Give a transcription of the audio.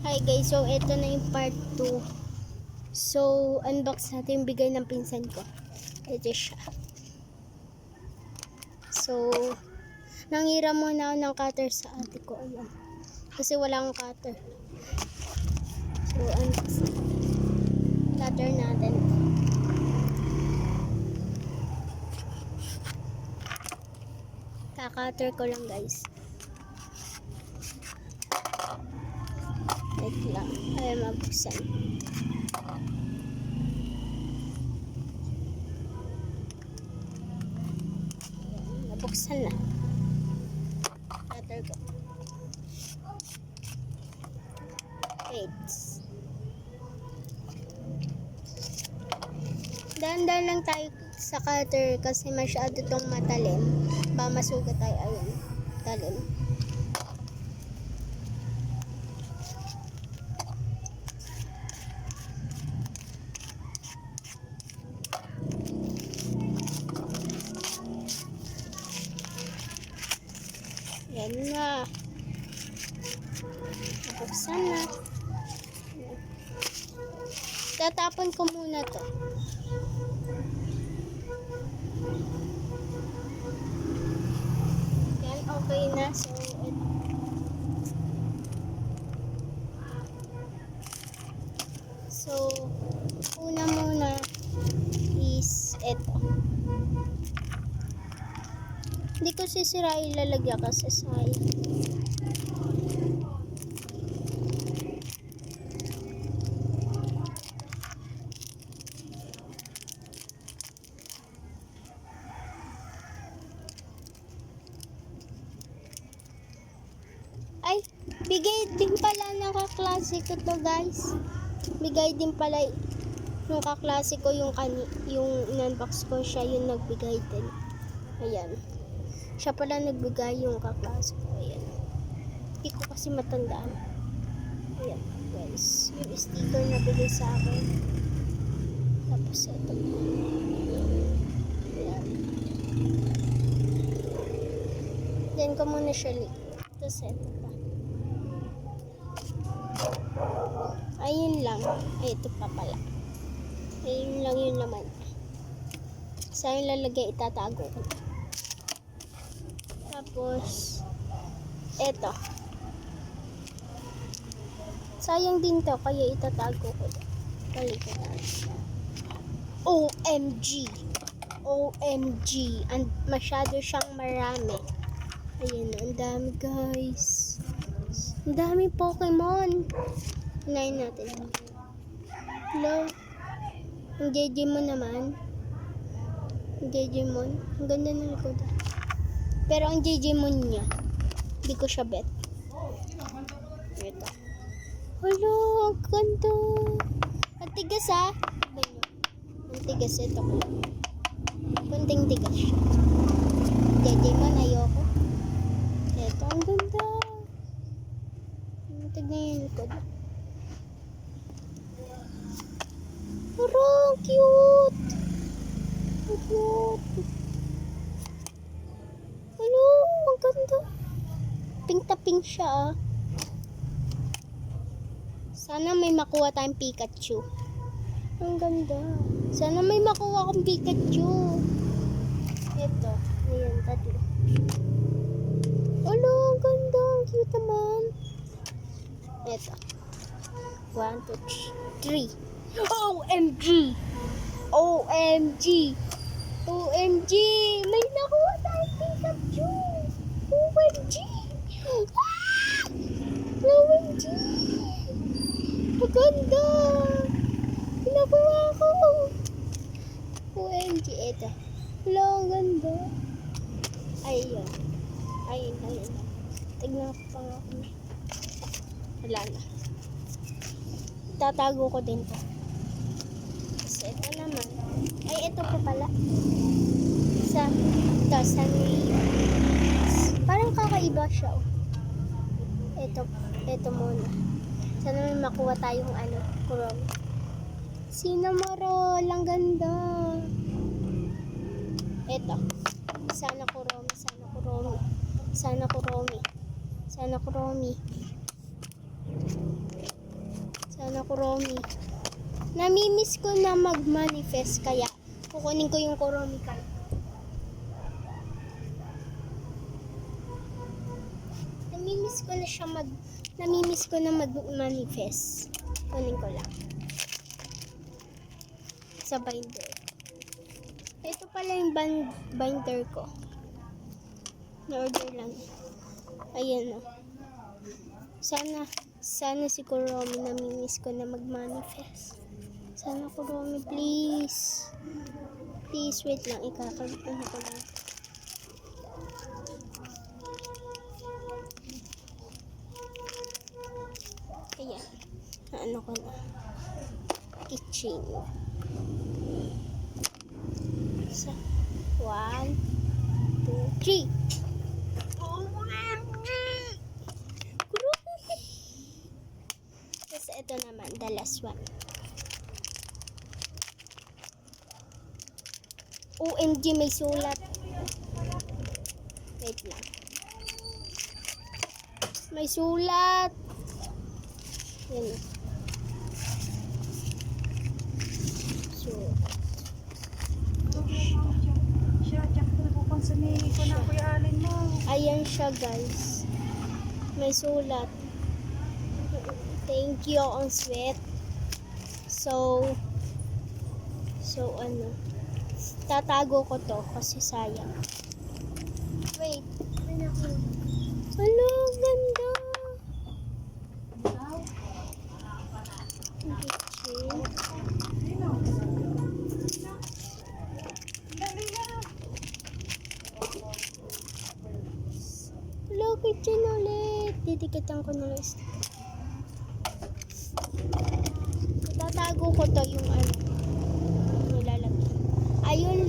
Hi guys, so ito na yung part 2. So, unbox natin yung bigay ng pinsan ko. Ito siya. So, nangira muna ako ng cutter sa ate ko. Ayan. Kasi wala akong cutter. So, unbox natin. Cutter natin. Kaka-cutter ko lang guys. Wait lang. Ay, mabuksan. Nabuksan na. Cutter ko. Wait. Dahan-dahan lang tayo sa cutter kasi masyado tong matalim. Ba masugat tayo. Ayun. Talim. Yan na. Nabuksan na. Tatapon ko muna to. Yan, okay na. So, una muna is ito. Hindi ko sisirain, lalagyan kasi sayang. Ay, bigay din pala ng kaklase ko to guys. Bigay din pala yung kaklase ko yung in-unbox ko, siya yung nagbigay din. Ayan. Siya pala nagbigay yung kaklase ko. Ayan. Hindi ko kasi matandaan. Ayan guys. Yung sticker na bigay sa akin. Tapos ito. Ayan. Then ko muna siya tapos ito pa. Ayun lang. Ay, ito pa pala. Ayun lang yung laman. Saan yung lalagay, itatago ko. Tapos, eto. Sayang din to, kaya itatago ko. Balikan natin. OMG! OMG! Masyado siyang marami. Ayan, ang dami guys. Ang dami Pokemon. Unahin natin. Hello? Ang Digimon naman. Ang Digimon. Ang ganda ng likod. Pero ang Digimon niya, hindi ko siya bet. Ito. Hello, ang ganda. Ang tigas ah. Ang tigas ito ko lang. Kunting tigas siya. Digimon, ayoko. Ito, ang ganda. Tignan yung likod. Parang cute. Ang cute. Ano, ang ganda. Pink na pink siya ah. Sana may makuha tayong Pikachu. Ang ganda. Sana may makuha akong Pikachu. Ito. Ayan, tatlo. Ano, ang ganda. Ang cute naman. Ito. 1, 2, 3. OMG! OMG! OMG! May nakuha tayong Pikachu! OMG! Ah! OMG! Maganda! Pinakuha ko! OMG! Ito. Wala, ang ganda. Ayun. Ayun. Tignan ko pa nga ako. Wala na. Tatago ko din to. Kasi ito naman. Ay, ito pa pala. Ito, parang kakaiba siya. Oh. Ito muna. Sana may makuha tayong Chrome. Cinnamoroll, ang ganda. Ito. Sana Chrome. na Kuromi. Namimiss ko na mag-manifest kaya kukunin ko yung Kuromi card. Namimiss ko na mag-manifest. Kunin ko lang. Sa binder. Ito pala yung binder ko. Na-order lang. Ayan o. Sana si Kuromi, namimiss ko na mag-manifest. Sana Kuromi, please. Please, wait lang. Ano ko lang. Ayan. Ano ko na. Kitchen. Isa. 1, 2, 3. Tapos ito naman, the last one. OMG, may sulat. Wait lang. May sulat. Yan. So, Siya, tiyak ko napupansani ko na Kuya Alin mo. ayan siya guys. May sulat. Thank you, ang sweet. So ano. Tatago ko to kasi sayang. Wait. Hello, ganda. Kitchen. Hello, kitchen ulit. Didikitan ko na lang. Tatago ko to yung ano. Nilalagay. Ayun